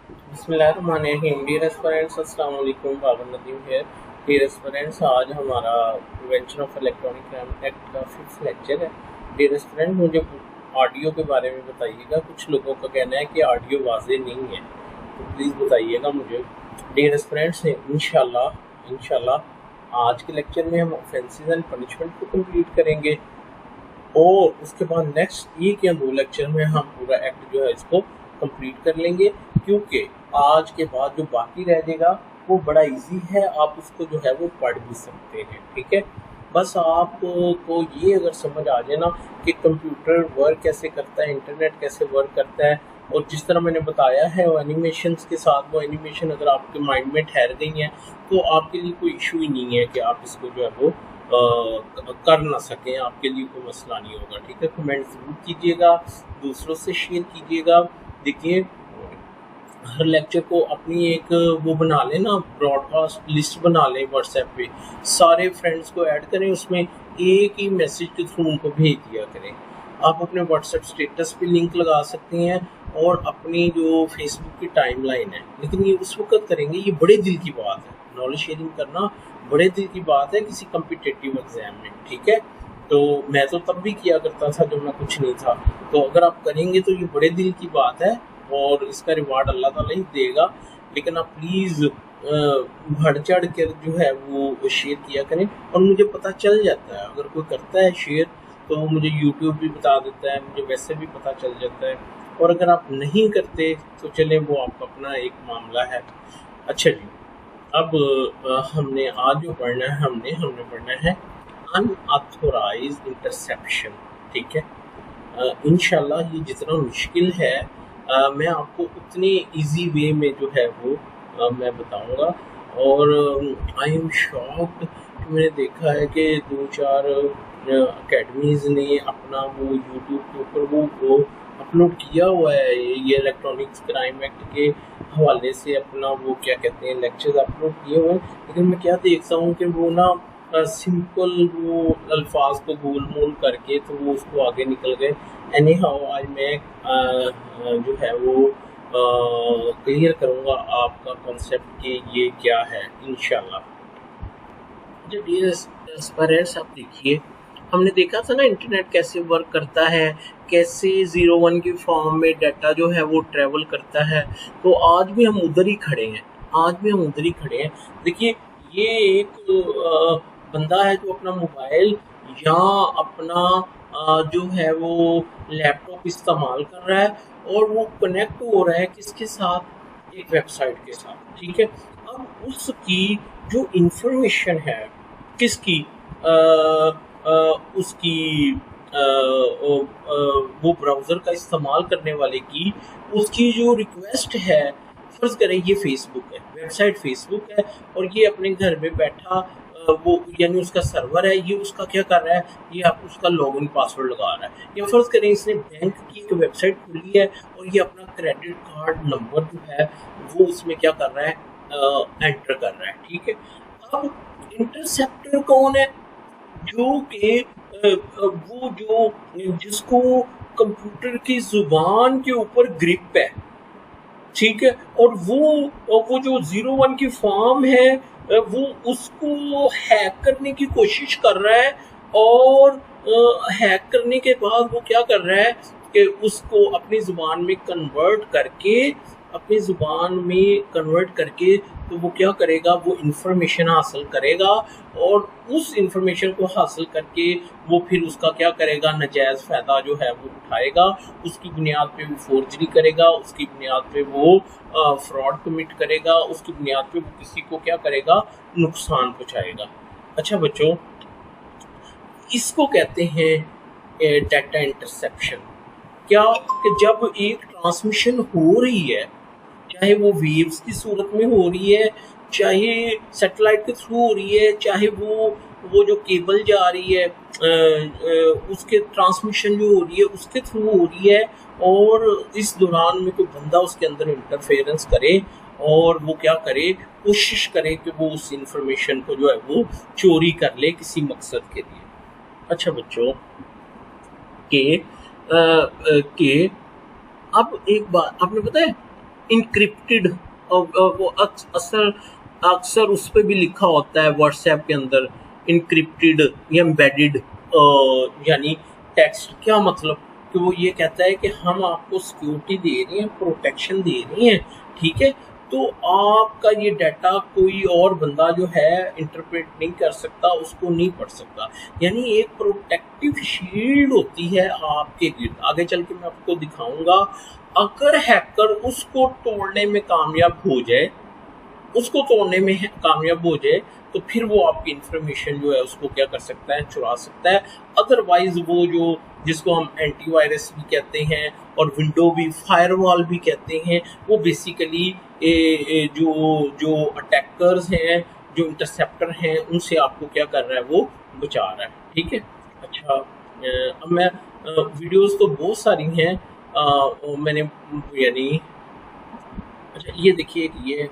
बिस्मिल्लाहिर्रहमानिर्रहीम। Dear aspirants, अस्सलाम वालेकुम। बाबर नदीम है। डियर एस्पिरेंट्स, आज हमारा prevention of electronic crime act का 5th लेक्चर है। डियर एस्पिरेंट, मुझे ऑडियो के बारे में बताइएगा। कुछ लोगों का कहना है कि ऑडियो वाज़ेह नहीं है, तो प्लीज़ बताइएगा मुझे। डियर एस्पिरेंट्स, इंशाल्लाह आज के लेक्चर में हम ऑफेंसेस एंड पनिशमेंट को कंप्लीट करेंगे और उसके बाद नेक्स्ट एक या दो लेक्चर में हम पूरा एक्ट जो है इसको कंप्लीट कर लेंगे, क्योंकि आज के बाद जो बाकी रह जाएगा वो बड़ा इजी है, आप उसको जो है वो पढ़ भी सकते हैं। ठीक है, बस आपको ये अगर समझ आ जाए ना कि कंप्यूटर वर्क कैसे करता है, इंटरनेट कैसे वर्क करता है, और जिस तरह मैंने बताया है वो एनिमेशंस के साथ, वो एनिमेशन अगर आपके माइंड में ठहर गई हैं तो आपके लिए कोई इशू ही नहीं है कि आप इसको जो है वो कर ना सकें, आपके लिए कोई मसला नहीं होगा। ठीक है, कमेंट ज़रूर कीजिएगा, दूसरों से शेयर कीजिएगा। देखिए, हर लेक्चर को अपनी एक वो बना लें ना, ब्रॉडकास्ट लिस्ट बना लें व्हाट्सएप पे, सारे फ्रेंड्स को ऐड करें, उसमें एक ही मैसेज के थ्रू उनको भेज दिया करें। आप अपने व्हाट्सएप स्टेटस पे लिंक लगा सकते हैं और अपनी जो फेसबुक की टाइमलाइन है, लेकिन ये उस वक्त करेंगे, ये बड़े दिल की बात है। नॉलेज शेयरिंग करना बड़े दिल की बात है किसी कम्पिटिटिव एग्जाम में। ठीक है, तो मैं तो तब भी किया करता था जब मैं कुछ नहीं था, तो अगर आप करेंगे तो ये बड़े दिल की बात है और इसका रिवार्ड अल्लाह ताला ही देगा। लेकिन आप प्लीज़ बढ़ चढ़ कर जो है वो शेयर किया करें, और मुझे पता चल जाता है अगर कोई करता है शेयर, तो मुझे यूट्यूब भी बता देता है, मुझे वैसे भी पता चल जाता है। और अगर आप नहीं करते तो चलें, वो आपका अपना एक मामला है। अच्छा जी, अब हमने आज जो पढ़ना है, हमने पढ़ना है अनऑथोराइज्ड इंटरसेप्शन। ठीक है, इंशाल्लाह ये जितना मुश्किल है मैं आपको उतने इजी वे में जो है वो मैं बताऊंगा। और आई एम शॉक्ड कि मैंने देखा है कि दो चार अकेडमीज़ ने अपना वो यूट्यूब के ऊपर वो अपलोड किया हुआ है, ये इलेक्ट्रॉनिक्स क्राइम एक्ट के हवाले से अपना वो क्या कहते हैं लेक्चर्स अपलोड किए हुए हैं। लेकिन मैं क्या देखता हूँ कि वो ना सिंपल वो अल्फाज को गोल मोल करके तो वो उसको आगे निकल गए। एनी हाउ, आज मैं जो है वो क्लियर करूँगा आपका कॉन्सेप्ट कि ये क्या है इंशाल्लाह। जब डियर एस्पायरेंट्स, आप देखिए, हमने देखा था ना इंटरनेट कैसे वर्क करता है, कैसे 01 की फॉर्म में डाटा जो है वो ट्रेवल करता है। तो आज भी हम उधर ही खड़े हैं, देखिए, ये एक बंदा है जो अपना मोबाइल या अपना जो है वो लैपटॉप इस्तेमाल कर रहा है और वो कनेक्ट हो रहा है किसके साथ, एक वेबसाइट के साथ। ठीक है, अब उसकी जो इंफॉर्मेशन है किसकी, उसकी वो ब्राउज़र का इस्तेमाल करने वाले की, उसकी जो रिक्वेस्ट है, फ़र्ज़ करें ये फेसबुक है, वेबसाइट फेसबुक है, और ये अपने घर में बैठा वो यानी उसका सर्वर है, ये उसका क्या कर रहा है, ये आप उसका लॉगिन पासवर्ड लगा रहा है। या फ़र्ज़ करें इसने बैंक की एक वेबसाइट खोली है और ये अपना क्रेडिट कार्ड नंबर जो है वो उसमें क्या कर रहा है, एंटर कर रहा है। ठीक है, अब इंटरसेप्टर कौन है, जो कि वो जो जिसको कंप्यूटर की जुबान के ऊपर ग्रिप है। ठीक है, और वो जो 01 की फॉर्म है वो उसको हैक करने की कोशिश कर रहा है, और हैक करने के बाद वो क्या कर रहा है कि उसको अपनी ज़ुबान में कन्वर्ट करके तो वो क्या करेगा, वो इंफॉर्मेशन हासिल करेगा, और उस इंफॉर्मेशन को हासिल करके वो फिर उसका क्या करेगा, नाजायज़ फ़ायदा जो है वो उठाएगा, उसकी बुनियाद पे वो फोर्जरी करेगा, उसकी बुनियाद पे वो फ्रॉड कमिट करेगा, उसकी बुनियाद पे वो किसी को क्या करेगा, नुकसान पहुँचाएगा। अच्छा बच्चों, इसको कहते हैं डाटा इंटरसेप्शन। क्या कि जब एक ट्रांसमिशन हो रही है, चाहे वो वेव्स की सूरत में हो रही है, चाहे सैटेलाइट के थ्रू हो रही है, चाहे वो जो केबल जा रही है उसके ट्रांसमिशन जो हो रही है उसके थ्रू हो रही है, और इस दौरान में कोई बंदा उसके अंदर इंटरफेरेंस करे और वो क्या करे, कोशिश करे कि वो उस इंफॉर्मेशन को जो है वो चोरी कर ले किसी मकसद के लिए। अच्छा बच्चों, के अब एक बात आपने पता है इनक्रिप्टेड, वो अक्सर अक्सर उस पर भी लिखा होता है व्हाट्सएप के अंदर इनक्रिप्टेड या एम्बेडेड, यानी टेक्स्ट। क्या मतलब कि वो ये कहता है कि हम आपको सिक्योरिटी दे रहे हैं, प्रोटेक्शन दे रहे हैं, ठीक है, तो आपका ये डाटा कोई और बंदा जो है इंटरप्रेट नहीं कर सकता, उसको नहीं पढ़ सकता। यानी एक प्रोटेक्टिव शील्ड होती है आपके गिर्द। आगे चल के मैं आपको दिखाऊंगा, अगर हैकर उसको तोड़ने में कामयाब हो जाए, उसको तोड़ने में कामयाब हो जाए, तो फिर वो आपकी इंफॉर्मेशन जो है उसको क्या कर सकता है, चुरा सकता है। अदरवाइज वो जो जिसको हम एंटीवायरस भी कहते हैं और विंडो भी, फायरवॉल भी कहते हैं, वो बेसिकली जो जो अटैकर्स हैं, जो इंटरसेप्टर हैं, उनसे आपको क्या कर रहा है, वो बचा रहा है, ठीक है। अच्छा, अब मैं वीडियोस तो बहुत सारी हैं, मैंने यानी अच्छा ये देखिए, ये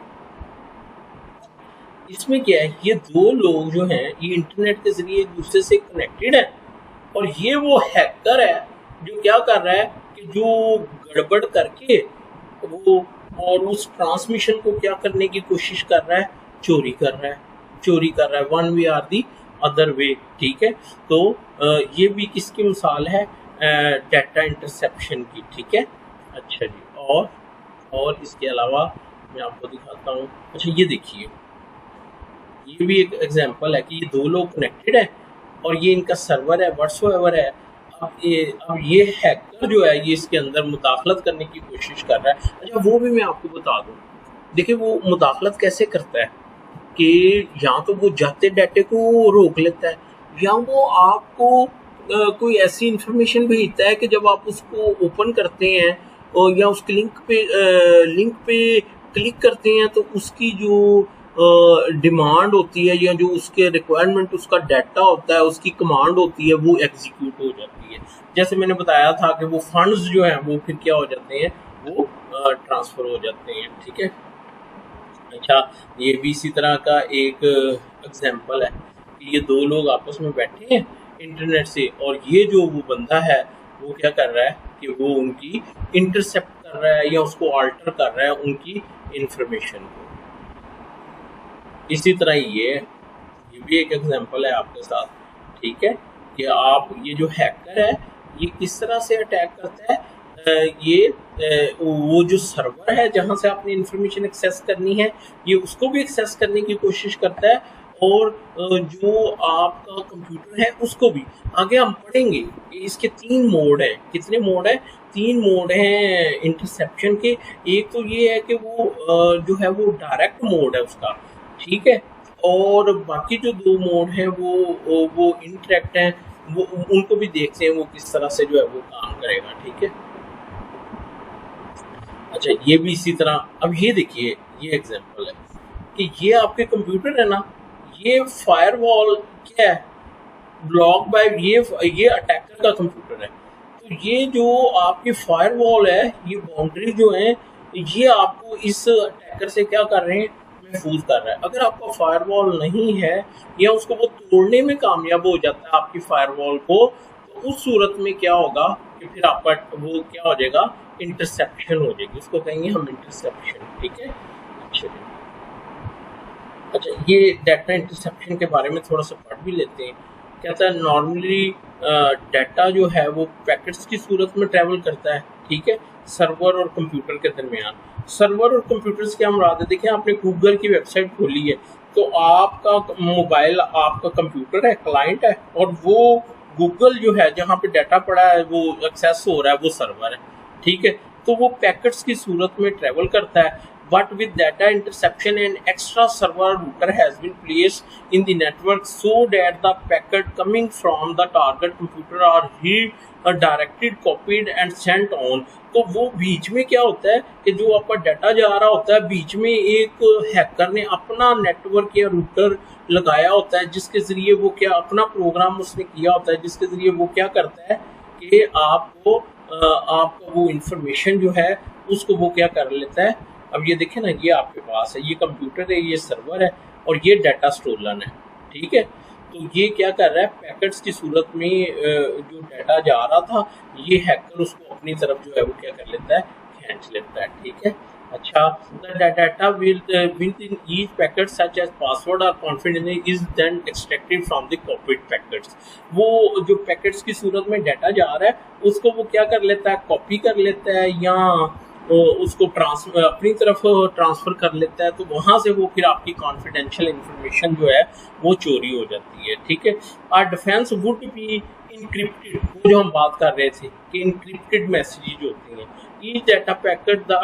इसमें क्या है, ये दो लोग जो हैं ये इंटरनेट के जरिए एक दूसरे से कनेक्टेड है, और ये वो हैकर है जो क्या कर रहा है कि जो गड़बड़ करके वो और उस ट्रांसमिशन को क्या करने की कोशिश कर रहा है, चोरी कर रहा है, चोरी कर रहा है, one way or the other way, ठीक है। तो ये भी किसकी मिसाल है, डाटा इंटरसेप्शन की, ठीक है। अच्छा जी, और इसके अलावा मैं आपको दिखाता हूँ। अच्छा ये देखिए, ये भी एक एग्जांपल है कि ये दो लोग कनेक्टेड है और ये इनका सर्वर है, व्हाट्सएवर है। अब ये हैकर जो है ये इसके अंदर मुदाखलत करने की कोशिश कर रहा है। अच्छा वो भी मैं आपको बता दूं, देखिए वो मुदाखलत कैसे करता है कि या तो वो जाते डाटे को रोक लेता है, या वो आपको कोई ऐसी इंफॉर्मेशन भेजता है कि जब आप उसको ओपन करते हैं और या उसके लिंक पे क्लिक करते हैं तो उसकी जो डिमांड होती है या जो उसके रिक्वायरमेंट, उसका डाटा होता है, उसकी कमांड होती है, वो एग्जीक्यूट हो जाती है। जैसे मैंने बताया था कि वो फंड्स जो हैं वो फिर क्या हो जाते हैं, वो ट्रांसफर हो जाते हैं, ठीक है। अच्छा ये भी इसी तरह का एक एग्जांपल है कि ये दो लोग आपस में बैठे हैं इंटरनेट से, और ये जो वो बंदा है वो क्या कर रहा है कि वो उनकी इंटरसेप्ट कर रहा है या उसको अल्टर कर रहा है उनकी इंफॉर्मेशन को। इसी तरह ये भी एक एग्जांपल है आपके साथ, ठीक है, कि आप ये जो हैकर है ये किस तरह से अटैक करता है। वो जो सर्वर है जहां से आपने इंफॉर्मेशन एक्सेस करनी है, ये उसको भी एक्सेस करने की कोशिश करता है, और जो आपका कंप्यूटर है उसको भी। आगे हम पढ़ेंगे इसके 3 मोड हैं। कितने मोड हैं? 3 मोड हैं इंटरसेप्शन के। एक तो ये है कि वो जो है वो डायरेक्ट मोड है उसका, ठीक है, और बाकी जो 2 मोड हैं वो इंटरेक्ट हैं, वो उनको भी देखते हैं वो किस तरह से जो है वो काम करेगा, ठीक है। अच्छा ये भी इसी तरह। अब ये देखिए, ये एग्जांपल है कि ये आपके कंप्यूटर है ना, ये फायरवॉल क्या है, ब्लॉक बाय ये अटैकर का कंप्यूटर है। तो ये जो आपकी फायरवॉल है, ये बाउंड्री जो है, ये आपको इस अटैकर से क्या कर रहे हैं, महफूज कर रहा है। अगर आपका फायरवॉल नहीं है या उसको वो तोड़ने में कामयाब हो जाता है आपकी फायरवॉल को, तो उस सूरत में क्या होगा कि फिर आपका वो क्या हो जाएगा, इंटरसेप्शन हो जाएगी, उसको कहेंगे हम इंटरसेप्शन, ठीक है। अच्छा ये डाटा इंटरसेप्शन के बारे में थोड़ा सा पढ़ भी लेते हैं। कहता है नॉर्मली डाटा जो है वो पैकेट्स की सूरत में ट्रैवल करता है, ठीक है, सर्वर और कंप्यूटर के दरमियान। सर्वर और कंप्यूटर से क्या मुराद है, देखिए आपने गूगल की वेबसाइट खोली है, तो आपका मोबाइल आपका कंप्यूटर है, क्लाइंट है, और वो गूगल जो है जहाँ पे डाटा पड़ा है वो एक्सेस हो रहा है, वो सर्वर है, ठीक है। तो वो पैकेट्स की सूरत में ट्रैवल करता है, but with data interception an extra server router has been placed in the network so that the packet coming from the target computer are redirected, copied and sent on। तो वो बीच में क्या होता है कि जो आपका डाटा जा रहा होता है, बीच में एक हैकर ने अपना नेटवर्क या रूटर लगाया होता है, जिसके जरिए वो क्या अपना प्रोग्राम उसने किया होता है, जिसके जरिए वो क्या करता है कि आपको आपका वो इंफॉर्मेशन जो है उसको वो क्या कर लेता है। अब ये देखें ना, ये आपके पास है, ये कंप्यूटर है, ये सर्वर है, और ये डाटा स्टोलन है, ठीक है। तो ये क्या कर रहा है, पैकेट्स की सूरत में जो डाटा जा रहा था, ये हैकर उसको अपनी तरफ जो है वो क्या कर लेता है, खींच लेता है, ठीक है। अच्छा, the data within each packet such as password or confidential is then extracted from the copied packets। वो जो पैकेट्स की सूरत में डाटा जा रहा है उसको वो क्या कर लेता है, कॉपी कर लेता है या उसको अपनी तरफ ट्रांसफर कर लेता है, तो वहां से वो फिर आपकी कॉन्फिडेंशियल इंफॉर्मेशन जो है वो चोरी हो जाती है। ठीक है, our defence would be encrypted, वो जो हम बात कर रहे थे कि इनक्रिप्टेड मैसेजेज होती हैं, each data packet the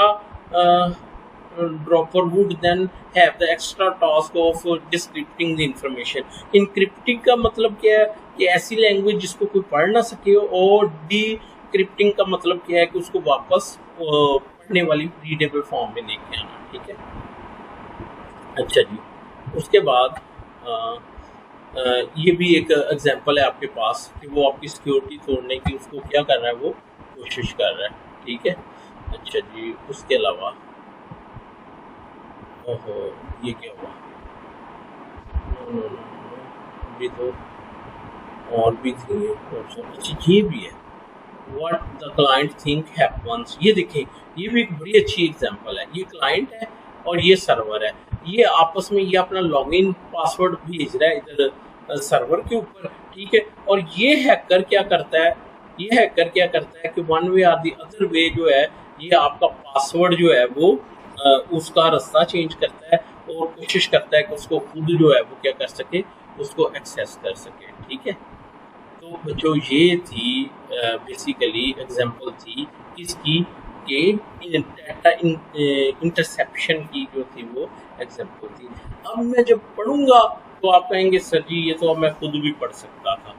dropper would then have the extra task of decrypting the information। encrypting का मतलब क्या है कि ऐसी लैंग्वेज जिसको कोई पढ़ ना सके, और decrypting का मतलब क्या है कि उसको वापस पढ़ने वाली रीडेबल फॉर्म में लेके आना। ठीक है, अच्छा जी, उसके बाद ये भी एक एग्जांपल है आपके पास कि वो आपकी सिक्योरिटी तोड़ने की उसको क्या कर रहा है, वो कोशिश कर रहा है। ठीक है, अच्छा जी, उसके अलावा ओहो ये क्या हुआ, अभी तो और भी थी ऑप्शन। अच्छा ये भी है, what the client think happens. ये देखें, ये भी एक बड़ी अच्छी एग्जांपल है। ये क्लाइंट है और ये सर्वर है, ये आपस में ये अपना लॉगिन पासवर्ड भेज रहा है इधर सर्वर के ऊपर। ठीक है, और ये हैकर क्या करता है, ये हैकर क्या करता है कि one way or the other way जो है ये आपका पासवर्ड जो है वो उसका रास्ता चेंज करता है और कोशिश करता है कि उसको खुद जो है वो क्या कर सके, उसको एक्सेस कर सके। ठीक है, तो बच्चों ये थी बेसिकली एग्जांपल थी किसकी, के डाटा इंटरसेप्शन की जो थी वो एग्जांपल थी। अब मैं जब पढ़ूंगा तो आप कहेंगे सर जी ये तो मैं खुद भी पढ़ सकता था।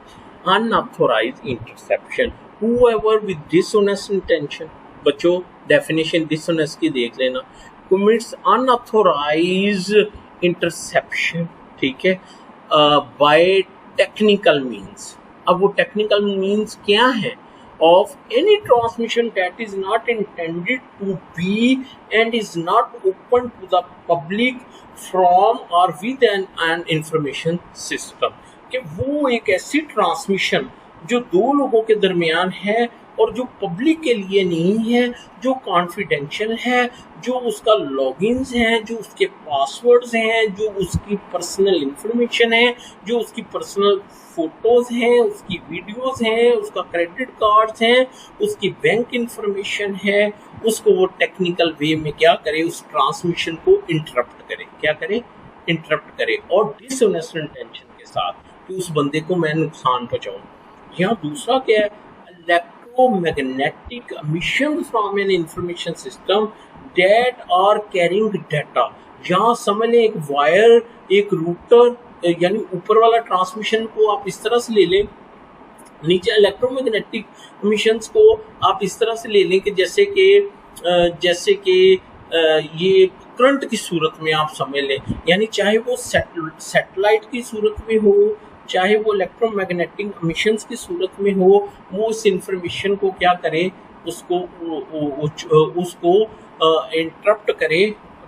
Unauthorised interception, whoever with dishonest intention, बच्चों डेफिनेशन डिसऑनेस्ट की देख लेना, commits unauthorized interception। ठीक है, by technical means। अब वो टेक्निकल मीन्स क्या है, of any transmission that is not intended to be and is not open to the public from or with an information system। कि वो एक ऐसी ट्रांसमिशन जो दो लोगों के दरमियान है और जो पब्लिक के लिए नहीं है, जो कॉन्फिडेंशियल है, जो उसका लॉगिन्स हैं, जो उसके पासवर्ड्स हैं, जो उसकी पर्सनल इंफॉर्मेशन है, जो उसकी पर्सनल फोटोज हैं, उसकी वीडियोस हैं, उसका क्रेडिट कार्ड्स हैं, उसकी बैंक इंफॉर्मेशन है, उसको वो टेक्निकल वे में क्या करे, उस ट्रांसमिशन को इंटरप्ट करे। क्या करे, इंटरप्ट करे, और डिसऑनेस्ट इंटेंशन के साथ कि उस बंदे को मैं नुकसान पहुंचाऊं। यहाँ दूसरा क्या है, electromagnetic emissions from an information system that are carrying data। यहाँ समझ लें एक वायर, एक रूटर, यानी ऊपर वाला ट्रांसमिशन को आप इस तरह से ले लें, नीचे इलेक्ट्रोमैग्नेटिक एमिशंस को आप इस तरह से ले लें कि जैसे कि ये करंट की सूरत में आप समझ लें, यानी चाहे वो सैटेलाइट की सूरत में हो, चाहे वो इलेक्ट्रोमैग्नेटिक एमिशंस की सूरत में हो, वो उस इंफॉर्मेशन को क्या करे, उसको इंटरप्ट करे।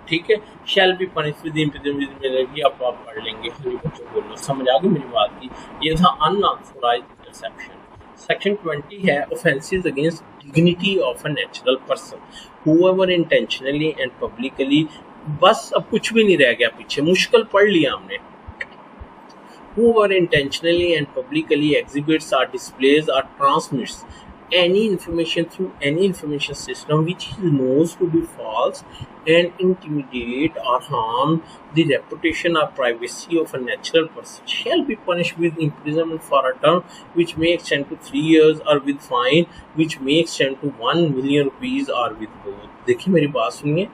ठीक है, shall be punish with imprisonment, आप पढ़ लेंगे। बच्चों बोलो, समझ आ गई मेरी बात की। ये था अनऑथोराइज्ड इंटरसेप्शन। सेक्शन 20 है offences against dignity of a natural person, whoever intentionally and publicly. बस अब कुछ भी नहीं रह गया पीछे, मुश्किल पढ़ लिया हमने। Whoever intentionally and publicly exhibits or displays or transmits any information through any information system which he knows to be false and intimidate or harm the reputation or privacy of a natural person shall be punished with imprisonment for a term which may extend to 3 years or with fine which may extend to 1 million rupees or with both। देखिए मेरी बात सुनिए,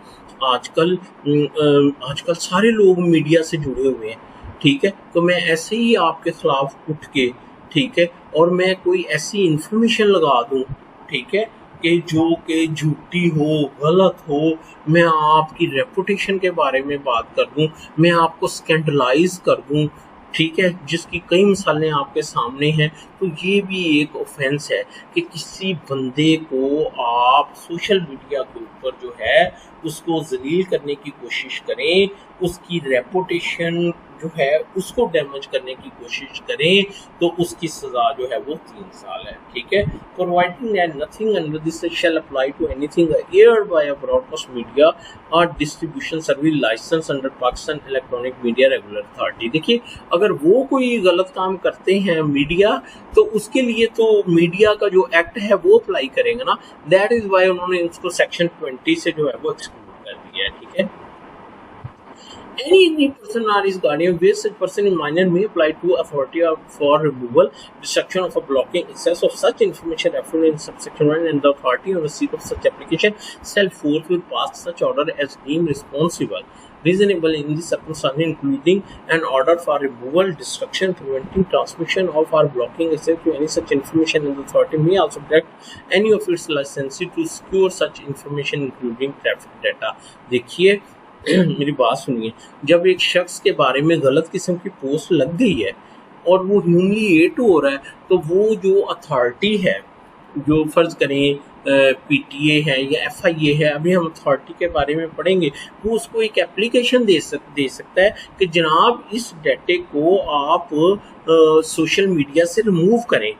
आजकल सारे लोग media से जुड़े हुए हैं। ठीक है, तो मैं ऐसे ही आपके खिलाफ उठ के, ठीक है, और मैं कोई ऐसी इंफॉर्मेशन लगा दूं, ठीक है, कि जो कि झूठी हो, गलत हो, मैं आपकी रेपुटेशन के बारे में बात कर दूं, मैं आपको स्कैंडलाइज कर दूं, ठीक है, जिसकी कई मिसालें आपके सामने हैं, तो ये भी एक ऑफेंस है कि किसी बंदे को आप सोशल मीडिया के ऊपर जो है उसको जलील करने की कोशिश करें, उसकी रेपुटेशन जो है उसको डैमेज करने की कोशिश करें तो उसकी सजा जो है वो 3 साल है। ठीक है, providing that nothing under this shall apply to anything aired by a broadcast media और distribution service licence under Pakistan electronic media regular authority. देखिए, अगर वो कोई गलत काम करते हैं मीडिया, तो उसके लिए तो मीडिया का जो एक्ट है वो अप्लाई करेंगे ना। दैट इज वाई उन्होंने उसको सेक्शन 20 से जो है वो एक्सक्लूड कर दिया है। ठीक है, any person or his guardian where such person in minor may apply to authority for removal, destruction of a blocking access of such information referred in subsection 1, and the authority on receipt of such application shall forthwith pass such order as deemed responsible, reasonable in the circumstances, including an order for removal, destruction, preventing transmission of or blocking access to any such information, and the authority may also direct any of its licensees to secure such information including traffic data। देखिए, मेरी बात सुनिए, जब एक शख्स के बारे में गलत किस्म की पोस्ट लग गई है और वो ह्यूमिलिएट हो रहा है, तो वो जो अथॉरिटी है, जो फर्ज करें पीटीए है या एफआईए है, अभी हम अथॉरिटी के बारे में पढ़ेंगे, वो उसको एक एप्लीकेशन दे सकता है कि जनाब इस डाटे को आप सोशल मीडिया से रिमूव करें।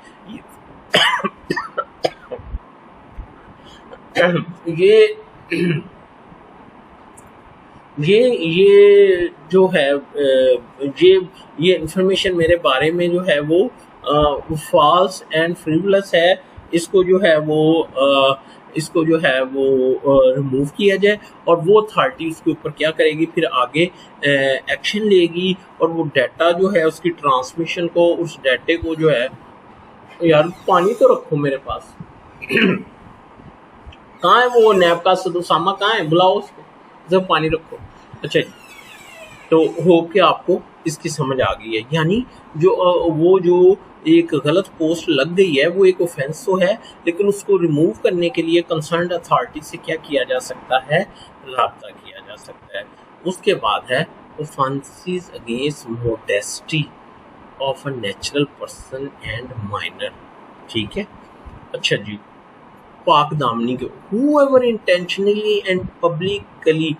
ये जो है ये इंफॉर्मेशन मेरे बारे में जो है वो फॉल्स एंड फ्रिवलस है, इसको जो है वो रिमूव किया जाए, और वो अथॉरिटी उसके ऊपर क्या करेगी, फिर आगे एक्शन लेगी, और वो डाटा जो है उसकी ट्रांसमिशन को, उस डाटे को जो है, यार पानी तो रखो मेरे पास कहाँ है वो नैब का सदुसामा, कहाँ है, बुलाओ उसको, जब पानी रखो। अच्छा, तो होप कि आपको इसकी समझ आ गई है। यानी जो एक गलत पोस्ट लग गई है वो एक ऑफेंस तो है, लेकिन उसको रिमूव करने के लिए कंसर्न्ड अथॉरिटी से क्या किया जा सकता है, राब्ता किया जा सकता है। उसके बाद है offences against modesty of a natural person and minor. ठीक है, अच्छा जी, पाक दामनी के whoever intentionally and publicly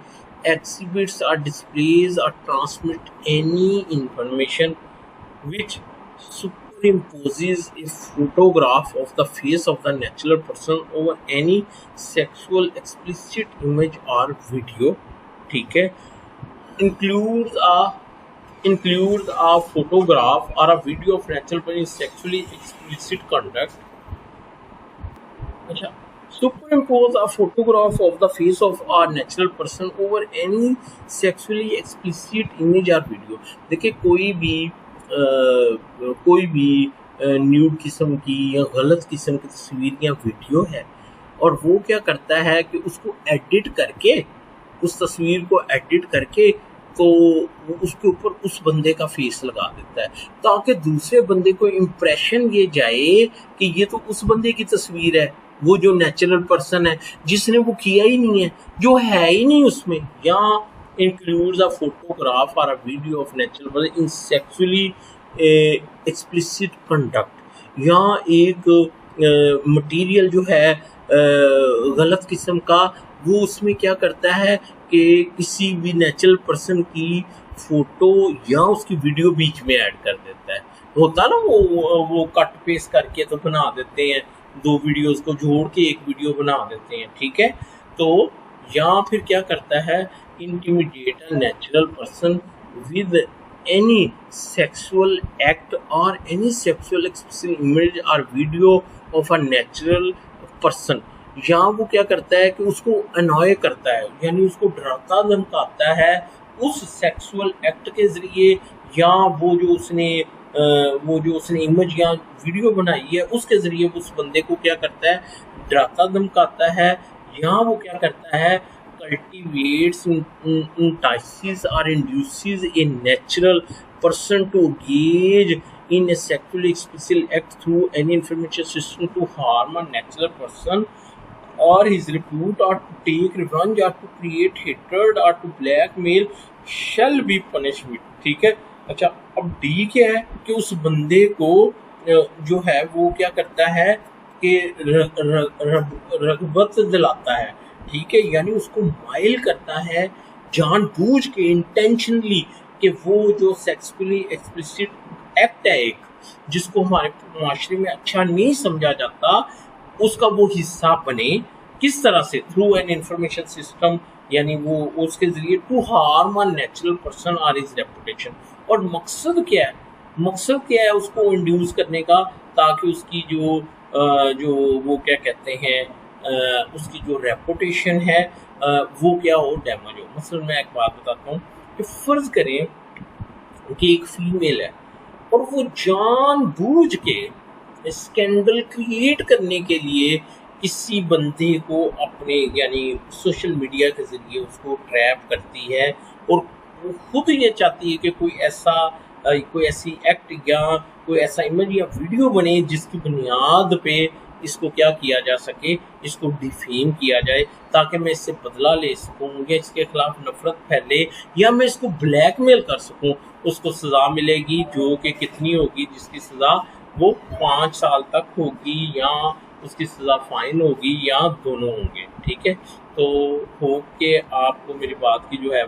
exhibits or displays or transmits any information which superimposes a photograph of the face of the natural person over any sexual explicit image or video, ठीक है, includes a photograph or a video of natural person in sexually explicit conduct। अच्छा, superimpose a photograph of the face of a natural person over any sexually explicit image or video। देखिए, कोई भी nude किस्म की या गलत किस्म की तस्वीर या वीडियो है, और वो क्या करता है कि उसको एडिट करके, उस तस्वीर को एडिट करके, तो उसके ऊपर उस बंदे का फेस लगा देता है, ताकि दूसरे बंदे को इम्प्रेशन ये जाए कि ये तो उस बंदे की तस्वीर है, वो जो नेचुरल पर्सन है जिसने वो किया ही नहीं है, जो है ही नहीं उसमें। या इंक्लूड्स अ फोटोग्राफ और a video of natural person in sexually explicit conduct, या एक मटेरियल जो है गलत किस्म का, वो उसमें क्या करता है कि किसी भी नेचुरल पर्सन की फोटो या उसकी वीडियो बीच में ऐड कर देता है। होता ना वो कट पेस्ट करके तो बना देते हैं, 2 वीडियोस को जोड़ के एक वीडियो बना देते हैं। ठीक है, तो या फिर क्या करता है, intimidate a natural person with any sexual act और एनी सेक्सुअल एक्सप्रेसिव इमेज और video of a natural person, या वो क्या करता है कि उसको अनॉय करता है, यानी उसको डराता धमकाता है उस सेक्सुअल एक्ट के जरिए, या वो जो उसने इमेज या वीडियो बनाई है उसके जरिए उस बंदे को क्या करता है, डराता धमकाता है, या वो क्या करता है, cultivates, entices or induces a natural person to engage in a sexually explicit act through any information system to harm a natural person or his repute, or to take revenge, or to create hatred, or to blackmail shall be punished with। ठीक है, अच्छा, अब D क्या है कि उस बंदे को जो है वो क्या करता है कि रगबत दिलाता है। ठीक है, यानी उसको माइल करता है जानबूझ के, इंटेंशनली कि वो जो सेक्सुअली एक्सप्लिसिट एक्ट है एक, जिसको हमारे माशरे में अच्छा नहीं समझा जाता, उसका वो हिस्सा बने। किस तरह से? थ्रू एन इंफॉर्मेशन सिस्टम, यानी वो उसके जरिए to harm a natural person और हिज रेपुटेशन। और मकसद क्या है? मकसद क्या है उसको इंड्यूस करने का, ताकि उसकी जो वो क्या कहते हैं, उसकी जो रेपुटेशन है वो क्या हो, डैमेज हो। मसलन मैं एक बात बताता हूँ कि फ़र्ज़ करें कि एक फीमेल है और वो जानबूझ के स्कैंडल क्रिएट करने के लिए किसी बंदे को अपने यानी सोशल मीडिया के ज़रिए उसको ट्रैप करती है, और वो खुद ये चाहती है कि कोई ऐसी एक्ट या कोई ऐसा इमेज या वीडियो बने जिसकी बुनियाद पे इसको क्या किया जा सके, इसको डिफेम किया जाए, ताकि मैं इससे बदला ले सकूं या इसके खिलाफ नफरत फैले या मैं इसको ब्लैकमेल कर सकूं। उसको सज़ा मिलेगी जो कि कितनी होगी, जिसकी सज़ा वो 5 साल तक होगी, या उसकी सज़ा फाइन होगी, या दोनों होंगे। ठीक है, तो होप के आपको मेरी बात की जो है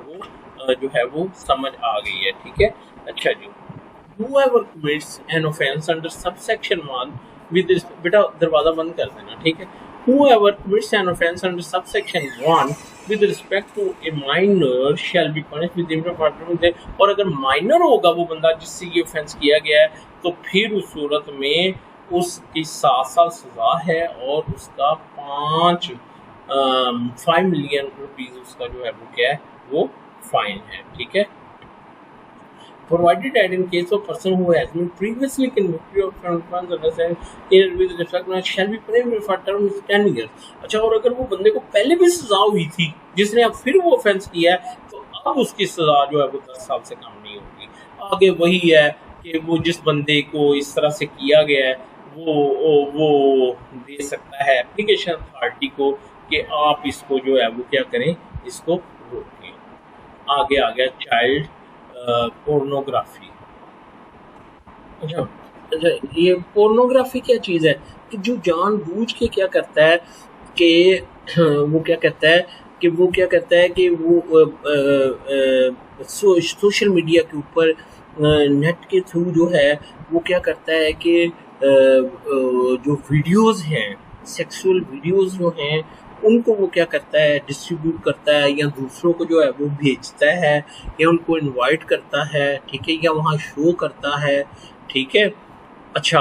वो समझ आ गई है। ठीक है, अच्छा जी। Whoever commits an offence under subsection 1 with बेटा दरवाज़ा बंद कर देना, ठीक है। Whoever commits an offence under subsection 1 with respect to a minor shall be punished with imprisonment। और अगर माइनर होगा वो बंदा जिससे ये ऑफेंस किया गया है, तो फिर उस सूरत में उसकी 7 साल सज़ा है और उसका 5 मिलियन रुपीज़ उसका जो है वो क्या है, वो फाइन है। ठीक है, provided that in case of person who has been previously convicted of an offence under section with respect to shall be punished for term of 10 years। अच्छा, और अगर वो बंदे को पहले भी सजा हुई थी जिसने अब फिर वो ऑफेंस किया है, तो अब उसकी सजा जो है वो 10 साल से कम नहीं होगी। आगे वही है कि वो जिस बंदे को इस तरह से किया गया है वो दे सकता है एप्लीकेशन अथॉरिटी को कि आप इसको जो है वो क्या करें, इसको रोकें। आगे आ गया चाइल्ड पोर्नोग्राफी। अच्छा, ये पोर्नोग्राफी क्या चीज़ है कि जो जानबूझ के क्या करता है कि वो क्या कहता है कि वो सोशल मीडिया के ऊपर नेट के थ्रू जो है वो क्या करता है कि जो वीडियोस हैं, सेक्सुअल वीडियोस जो हैं, उनको वो क्या करता है, डिस्ट्रीब्यूट करता है, या दूसरों को जो है वो भेजता है, या उनको इनवाइट करता है। ठीक है, या वहाँ शो करता है। ठीक है, अच्छा,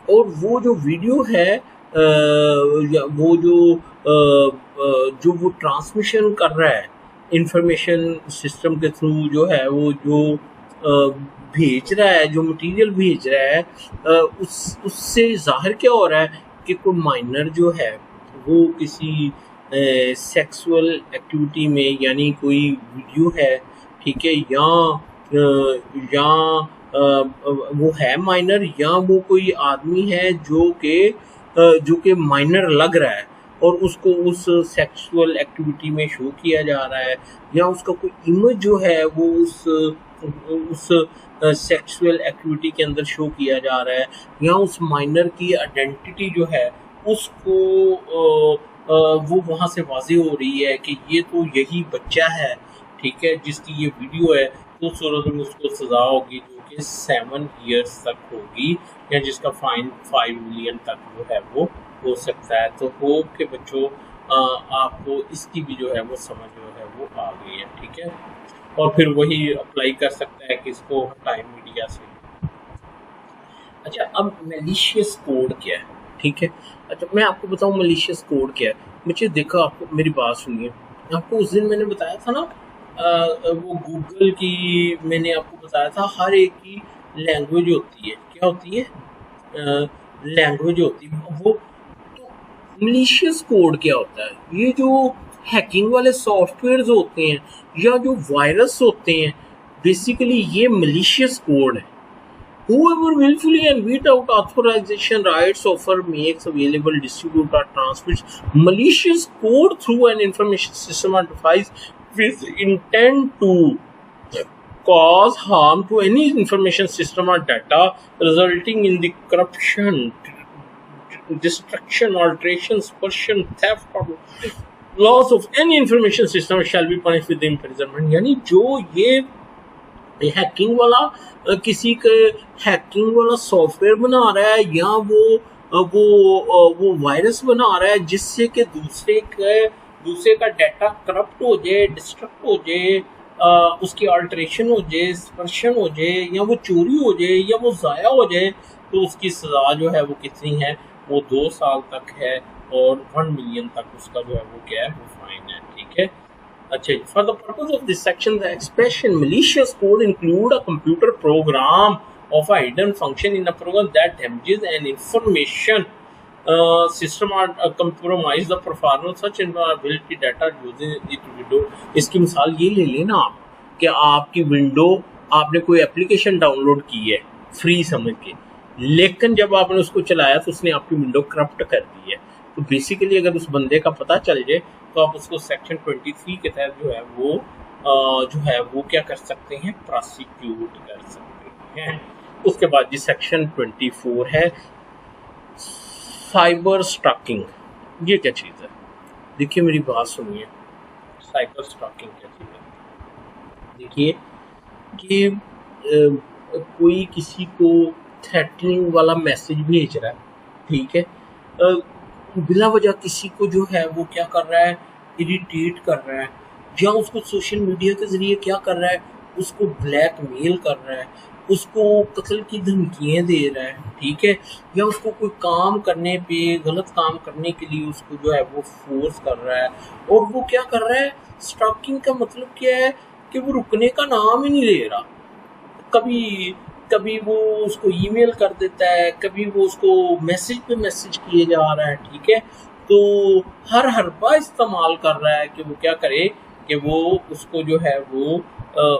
और वो जो वीडियो है वो जो वो ट्रांसमिशन कर रहा है इंफॉर्मेशन सिस्टम के थ्रू, जो है वो जो भेज रहा है, जो मटेरियल भेज रहा है, उससे जाहिर क्या हो रहा है कि कोई माइनर जो है वो किसी सेक्सुअल एक्टिविटी में, यानी कोई वीडियो है, ठीक है, या वो है माइनर, या वो कोई आदमी है जो कि माइनर लग रहा है और उसको उस सेक्सुअल एक्टिविटी में शो किया जा रहा है, या उसका कोई इमेज जो है वो उस सेक्सुअल एक्टिविटी के अंदर शो किया जा रहा है, या उस माइनर की आइडेंटिटी जो है उसको वो वहाँ से वाज़ेह हो रही है कि ये तो यही बच्चा है, ठीक है, जिसकी ये वीडियो है। तो सूरत में उसको सज़ा होगी जो कि 7 ईयर्स तक होगी, या जिसका फाइन 5 मिलियन तक जो है वो हो सकता है। तो होप के बच्चों आपको इसकी भी जो है वो समझ जो है वो आ गई है। ठीक है, और फिर वही अप्लाई कर सकता है कि इसको हटाएं मीडिया से। अच्छा, अब मैलिशियस कोड क्या है? ठीक है, अच्छा मैं आपको बताऊं मैलिशियस कोड क्या है। मुझे देखो, आपको मेरी बात सुनिए, आपको उस दिन मैंने बताया था ना, वो गूगल की मैंने आपको बताया था हर एक की लैंग्वेज होती है। क्या होती है? लैंग्वेज होती है वो। तो मैलिशियस कोड क्या होता है? ये जो हैकिंग वाले सॉफ्टवेयर्स होते हैं या जो वायरस होते हैं, बेसिकली ये मैलिशियस कोड है। Whoever willfully and without authorization rights offer, makes available, distribute or transmits malicious code through an information system or device with intent to cause harm to any information system or data, resulting in the corruption, destruction, alteration, suppression, theft or loss of any information system, shall be punished with imprisonment। यानी जो ये hacking वाला किसी के hacking वाला software बना रहा है, या वो वायरस बना रहा है जिससे कि दूसरे का डाटा करप्ट हो जाए, डिस्ट्रक्ट हो जाए, उसकी अल्टरेशन हो जाए, स्पर्शन हो जाए, या वो चोरी हो जाए, या वो ज़ाया हो जाए, तो उसकी सज़ा जो है वो कितनी है, वो 2 साल तक है और 1 मिलियन तक उसका जो है वो क्या है, वो फाइन है। ठीक है। अच्छा, for the purpose of this section, the expression malicious code include a computer program of a hidden function in a program that damages an information system or compromise the performance such vulnerability data using it window। इसकी मिसाल ये ले लेना आप कि आपकी window, आपने कोई एप्लीकेशन डाउनलोड की है फ्री समझ के, लेकिन जब आपने उसको चलाया तो उसने आपकी विंडो करप्ट कर दी है। तो बेसिकली अगर उस बंदे का पता चल जाए तो आप उसको सेक्शन 23 के तहत जो है वो क्या कर सकते हैं, प्रोसिक्यूट कर सकते हैं। उसके बाद जी सेक्शन 24 है साइबर स्टॉकिंग। ये क्या चीज़ है? देखिए मेरी बात सुनिए, साइबर स्टॉकिंग क्या चीज़ है? देखिए कि कोई किसी को थ्रेटनिंग वाला मैसेज भेज रहा है, ठीक है, बिला वजह किसी को जो है वो क्या कर रहा है, इरिटेट कर रहा है, या उसको सोशल मीडिया के ज़रिए क्या कर रहा है, उसको ब्लैकमेल कर रहा है, उसको कत्ल की धमकियाँ दे रहा है, ठीक है, या उसको कोई काम करने पे, गलत काम करने के लिए उसको जो है वो फोर्स कर रहा है, और वो क्या कर रहा है, स्टॉकिंग का मतलब क्या है कि वो रुकने का नाम ही नहीं ले रहा। कभी वो उसको ईमेल कर देता है, कभी वो उसको मैसेज पे मैसेज किए जा रहा है, ठीक है, तो हर हरबा इस्तेमाल कर रहा है कि वो क्या करे, कि वो उसको जो है वो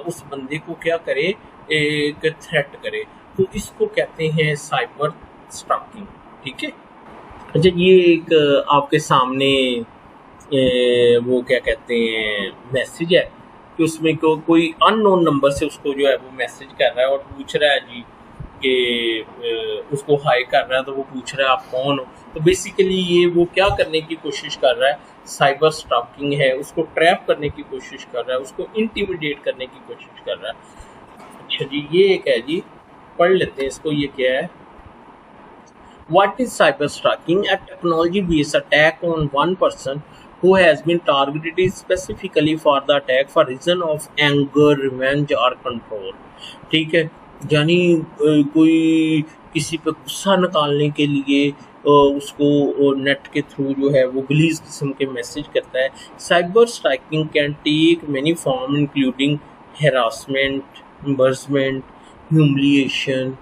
उस बंदे को क्या करे, एक थ्रेट करे। तो इसको कहते हैं साइबर स्टॉकिंग। ठीक है। अच्छा, ये एक आपके सामने वो क्या कहते हैं मैसेज है कि उसमें कोई अननोन नंबर से उसको जो है वो मैसेज कर रहा है और पूछ रहा है जी कि उसको हाई कर रहा है, तो वो पूछ रहा है आप कौन हो। तो बेसिकली ये वो क्या करने की कोशिश कर रहा है, साइबर स्टॉकिंग है, उसको ट्रैप करने की कोशिश कर रहा है, उसको इंटिमिडेट करने की कोशिश कर रहा है। अच्छा जी, ये एक है जी, पढ़ लेते हैं इसको, ये क्या है। What is cyber stalking? A technology-based attack on one person who has been targeted specifically for the attack for reason of anger, revenge or control। ठीक है, यानी कोई किसी पे गुस्सा निकालने के लिए उसको नेट के थ्रू जो है वो गलीज किस्म के मैसेज करता है। Cyber stalking can take many form including harassment, embarrassment, humiliation.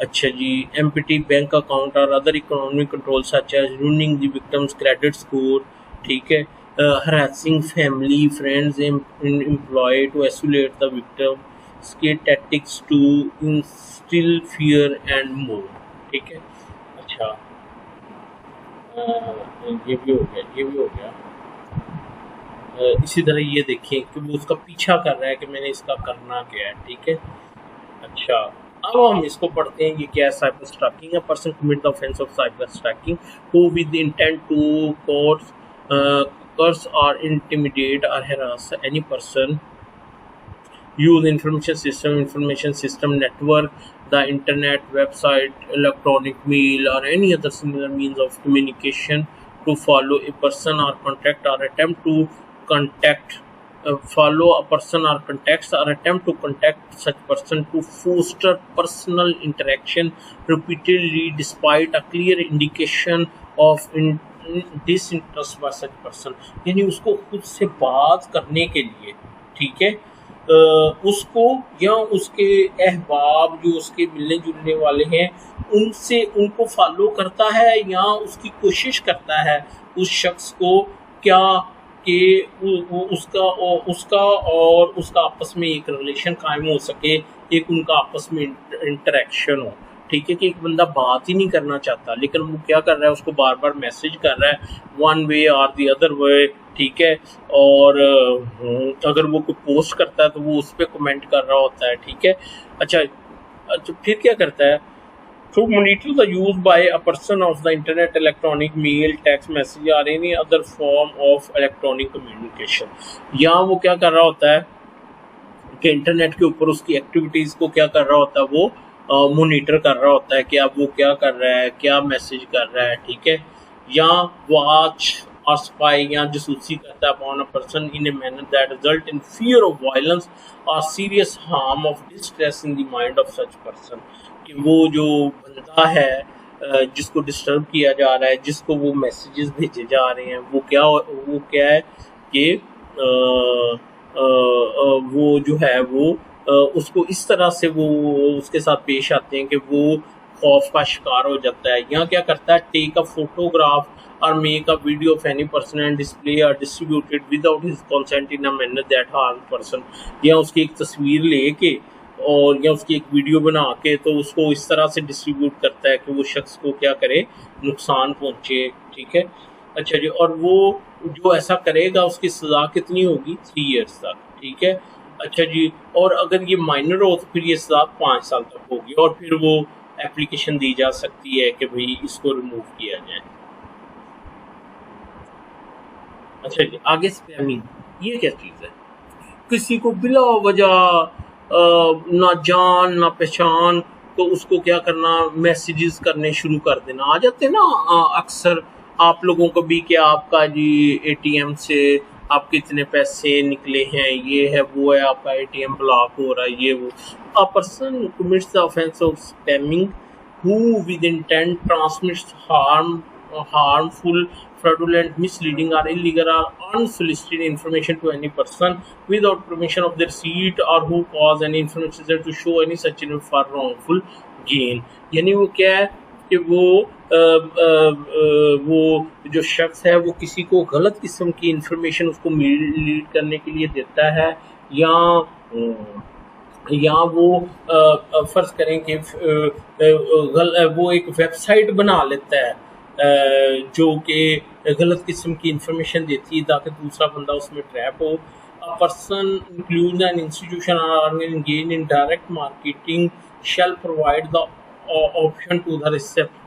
अच्छा जी, एम्प्टी बैंक अकाउंट और other economic control such as ruining the victim's credit score. ठीक है, harassing family, friends, employ to isolate the victim, scare tactics to instil fear and more. ठीक है। अच्छा, ये भी हो गया, ये भी हो गया। इसी तरह ये देखें कि वो उसका पीछा कर रहा है कि मैंने इसका करना क्या है। ठीक है। अच्छा, अब हम इसको पढ़ते हैं, ये क्या है, cyber stalking. A person commit the offence of cyber stalking who with intent to curse or intimidate or harass any person use information system network, the internet, website, electronic mail or any other similar means of communication to follow a person or contact or attempt to contact follow a person or contacts or attempt to contact such person to foster personal interaction repeatedly despite a clear indication of disinterest by such person। यानी उसको खुद से बात करने के लिए, ठीक है, उसको या उसके अहबाब जो उसके मिलने जुलने वाले हैं उनको फॉलो करता है या उसकी कोशिश करता है उस शख्स को क्या कि उसका और उसका आपस में एक रिलेशन कायम हो सके, एक उनका आपस में इंटरेक्शन हो। ठीक है, कि एक बंदा बात ही नहीं करना चाहता लेकिन वो क्या कर रहा है, उसको बार बार मैसेज कर रहा है वन वे और द अदर वे। ठीक है, और अगर वो कोई पोस्ट करता है तो वो उस पर कमेंट कर रहा होता है। ठीक है। अच्छा, फिर क्या करता है, to monitor the use by a person of the internet, electronic mail, text message or any other form of electronic communication। यहाँ वो क्या कर रहा होता है कि इंटरनेट के ऊपर उसकी एक्टिविटीज को क्या कर रहा होता है, वो मॉनिटर कर रहा होता है कि अब वो क्या कर रहा है, क्या मैसेज कर रहा है, ठीक है। या वॉच और स्पाई या जासूसी करता है upon a person in a manner that result in fear of violence और serious harm of distress in the mind of such person, कि वो जो बंदा है जिसको डिस्टर्ब किया जा रहा है, जिसको वो मैसेजेस भेजे जा रहे हैं, वो क्या है कि वो जो है वो उसको इस तरह से वो उसके साथ पेश आते हैं कि वो खौफ का शिकार हो जाता है। या क्या करता है, take a photograph or make a video of any person and display or distribute it without his consent in a manner that harm person, या उसकी एक तस्वीर लेके और या उसकी एक वीडियो बना के तो उसको इस तरह से डिस्ट्रीब्यूट करता है कि वो शख्स को क्या करे, नुकसान पहुंचे, ठीक है। अच्छा जी, और वो जो ऐसा करेगा उसकी सज़ा कितनी होगी, 3 ईयर्स तक, ठीक है। अच्छा जी, और अगर ये माइनर हो तो फिर ये सज़ा 5 साल तक होगी और फिर वो एप्लीकेशन दी जा सकती है कि भाई इसको रिमूव किया जाए। अच्छा जी, आगे स्पैमिंग, ये क्या चीज़ है, किसी को बिला वजह ना जान ना पहचान तो उसको क्या करना, मैसेजेस करने शुरू कर देना। आ जाते हैं ना अक्सर आप लोगों को भी कि आपका जी एटीएम से आपके इतने पैसे निकले हैं, ये है वो है, आपका एटीएम ब्लॉक हो रहा है, ये वो। A person commits the offense of spamming who with intent transmits harmful, fraudulent, misleading or illegal or unsolicited information to any person without permission of the receipt or who cause any information to show any such info for wrongful gain। यानी वो क्या है कि वो जो शख्स है वो किसी को गलत किस्म की इंफॉर्मेशन उसको लीड करने के लिए देता है, या वो फर्ज करें कि वो एक वेबसाइट बना लेता है जो कि गलत किस्म की इंफॉर्मेशन देती है ताकि दूसरा बंदा उसमें ट्रैप हो। A person include an institution और engage in direct marketing shall provide the option to the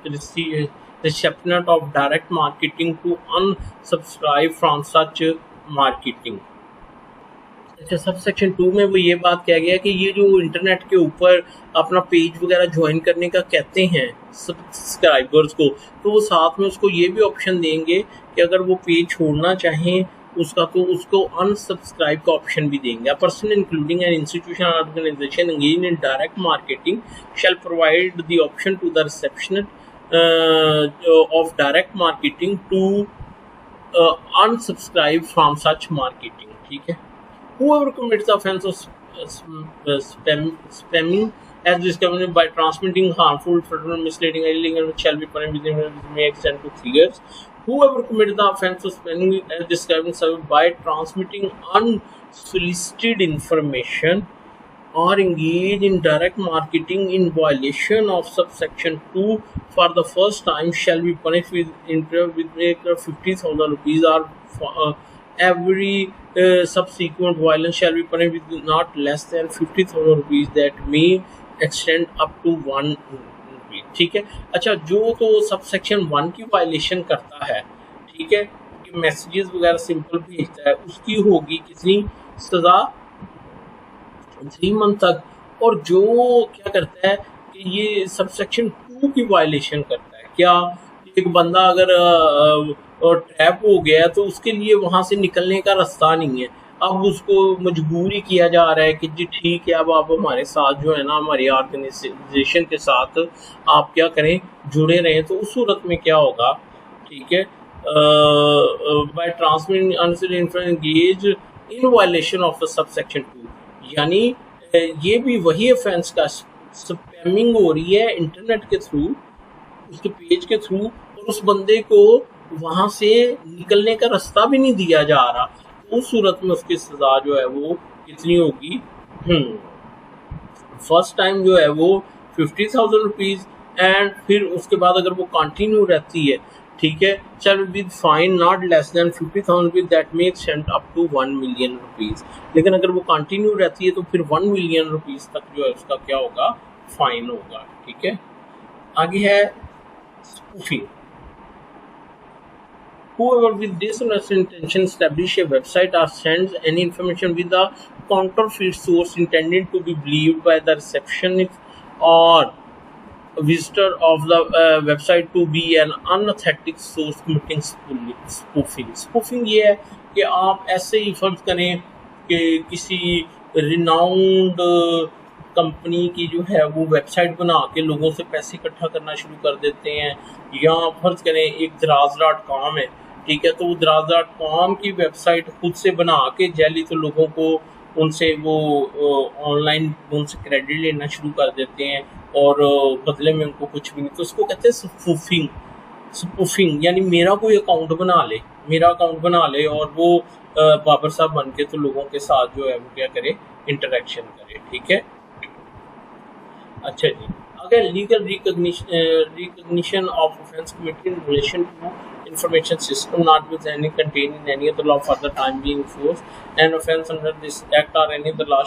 recipient of direct marketing to unsubscribe from such marketing। अच्छा, सब सेक्शन 2 में वो ये बात कहा गया कि ये जो इंटरनेट के ऊपर अपना पेज वगैरह ज्वाइन करने का कहते हैं सब्सक्राइबर्स को, तो वो साथ में उसको ये भी ऑप्शन देंगे कि अगर वो पेज छोड़ना चाहें उसका तो उसको अनसब्सक्राइब का ऑप्शन भी देंगे। A person including an institution और organisation engaged in direct marketing shall provide the option to the receptionist of direct marketing to unsubscribe from such marketing, ठीक है। Whoever commits the offense of spamming as discovered by transmitting harmful, fraudulent, misleading, illegal, shall be punished with may extend to 3 years. Whoever commits the offense of spamming as described by transmitting unsolicited information or engage in direct marketing in violation of subsection 2 for the first time shall be punished with 50,000 rupees or every subsequent violence shall be punished with not less than 50,000 rupees that may extend up to 1 rupee, ठीक है। अच्छा, जो तो subsection 1 की violation करता है, ठीक है, कि मैसेजेस वगैरह सिंपल भेजता है, उसकी होगी कितनी सज़ा, 3 मंथ तक। और जो क्या करता है कि ये सबसेक्शन 2 की वायलेशन करता है, क्या एक बंदा अगर ट्रैप हो गया तो उसके लिए वहाँ से निकलने का रास्ता नहीं है, अब उसको मजबूर ही किया जा रहा है कि जी ठीक है, अब आप हमारे साथ जो है ना, हमारी ऑर्गेनाइजेशन के साथ आप क्या करें, जुड़े रहें। तो उस सूरत में क्या होगा, ठीक है, by transmitting unsolicited engage in violation of the subsection 2, यानी ये भी वही ऑफेंस का स्पैमिंग हो रही है इंटरनेट के थ्रू, उसके पेज के थ्रू, और उस बंदे को वहां से निकलने का रास्ता भी नहीं दिया जा रहा। उस सूरत में उसकी सजा जो है वो कितनी होगी, फर्स्ट टाइम जो है वो 50,000 रुपीज, एंड फिर उसके बाद अगर वो कंटिन्यू रहती है, ठीक है, चल with fine not less than 50,000 rupees that may extend up to 1 million rupees. लेकिन अगर वो कंटिन्यू रहती है तो फिर 1 मिलियन रुपीज तक जो है उसका क्या होगा, फाइन होगा, ठीक है। आगे है spoofing. whoever with dishonest intention establish a website or sends any information with a counterfeit source intended to be believed by the receptionist or visitor of the website to be an unauthentic source committing spoofing। Spoofing ये है कि आप ऐसे ही फर्ज करें कि किसी renowned company की जो है वो वेबसाइट बना के लोगों से पैसे इकट्ठा करना शुरू कर देते हैं, या फर्ज करें एक दराज.com है, ठीक है, तो वो दराज.com की वेबसाइट खुद से बना के जैली तो लोगों को उनसे वो ऑनलाइन उनसे क्रेडिट लेना शुरू कर देते हैं और बदले में उनको कुछ भी नहीं, तो उसको कहते हैं स्पूफिंग। स्पूफिंग यानी मेरा अकाउंट बना ले और वो बाबर साहब बन के तो लोगों के साथ जो है वो क्या करे, इंटरेक्शन करे, ठीक है। अच्छा जी, अगर legal recognition of offence committed in relation to information system not with any contained in any other law for the time being force, an offence under this act or any other law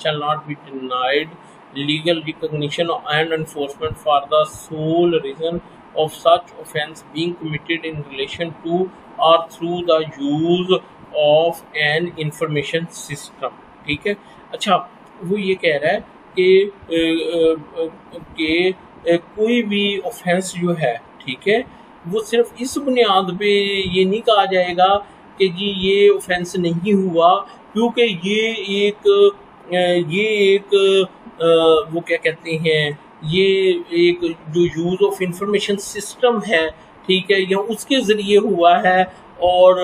shall not be denied legal recognition and enforcement for the sole reason of such offence being committed in relation to or through the use of an information system, ठीक है। अच्छा, वो ये कह रहा है कि कोई भी ऑफेंस जो है, ठीक है, वो सिर्फ इस बुनियाद पे ये नहीं कहा जाएगा कि जी ये ऑफेंस नहीं हुआ क्योंकि ये एक वो क्या कहते हैं, ये एक जो यूज़ ऑफ इंफॉर्मेशन सिस्टम है, ठीक है, या उसके ज़रिए हुआ है और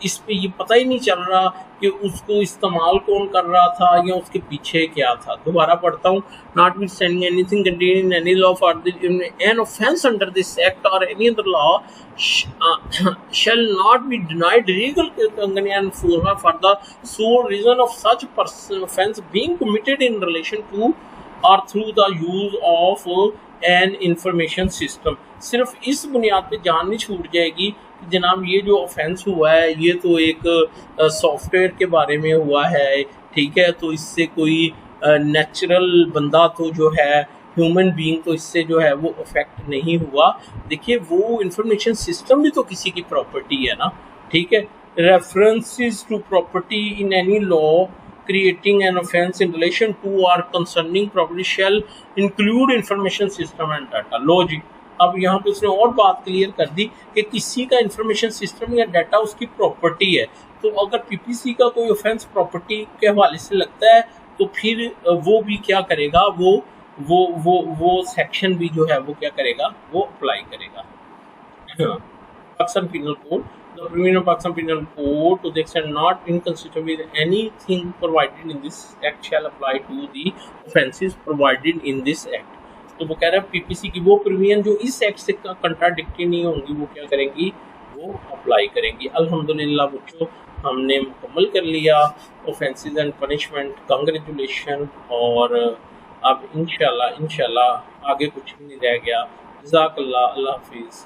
इस पे ये पता ही नहीं चल रहा कि उसको इस्तेमाल कौन कर रहा था या उसके पीछे क्या था। दोबारा पढ़ता हूँ, not with sending anything contained in any law for an offence under this act और any other law shall not be denied legal recognition and enforcement for the sole reason of such offense being committed in relation to or through the use of an information system। सिर्फ इस बुनियाद पे जान नहीं छूट जाएगी कि जनाब ये जो ऑफेंस हुआ है ये तो एक सॉफ्टवेयर के बारे में हुआ है, ठीक है, तो इससे कोई नेचुरल बंदा तो जो है ह्यूमन बीइंग तो इससे जो है वो अफेक्ट नहीं हुआ। देखिए वो इंफॉर्मेशन सिस्टम भी तो किसी की प्रॉपर्टी है ना, ठीक है। References to property in any law creating an offense in relation to or concerning property shall include information system and data। लो जी, अब यहाँ पे उसने और बात क्लियर कर दी कि किसी का इंफॉर्मेशन सिस्टम या डाटा उसकी प्रॉपर्टी है, तो अगर पीपीसी का कोई ऑफेंस प्रॉपर्टी के हवाले से लगता है तो फिर वो भी क्या करेगा, वो सेक्शन भी जो है वो क्या करेगा, वो अप्लाई करेगा। Pakistan penal code, the provision of Pakistan Penal Code to the extent not inconsistent with anything provided in this act shall apply to the offences provided in this act। तो वो कह रहा है पीपीसी की वो प्रोविजन जो इस एक्ट से कंट्राडिक्टरी नहीं होंगी वो क्या करेंगी, वो अप्लाई करेंगी। अल्हम्दुलिल्लाह बच्चों, हमने मुकम्मल कर लिया ऑफेंसेस एंड पनिशमेंट, कांग्रेचुलेशन। और अब इंशाल्लाह आगे कुछ भी नहीं रह गया। जज़ाकल्लाह, अल्लाह हाफिज़।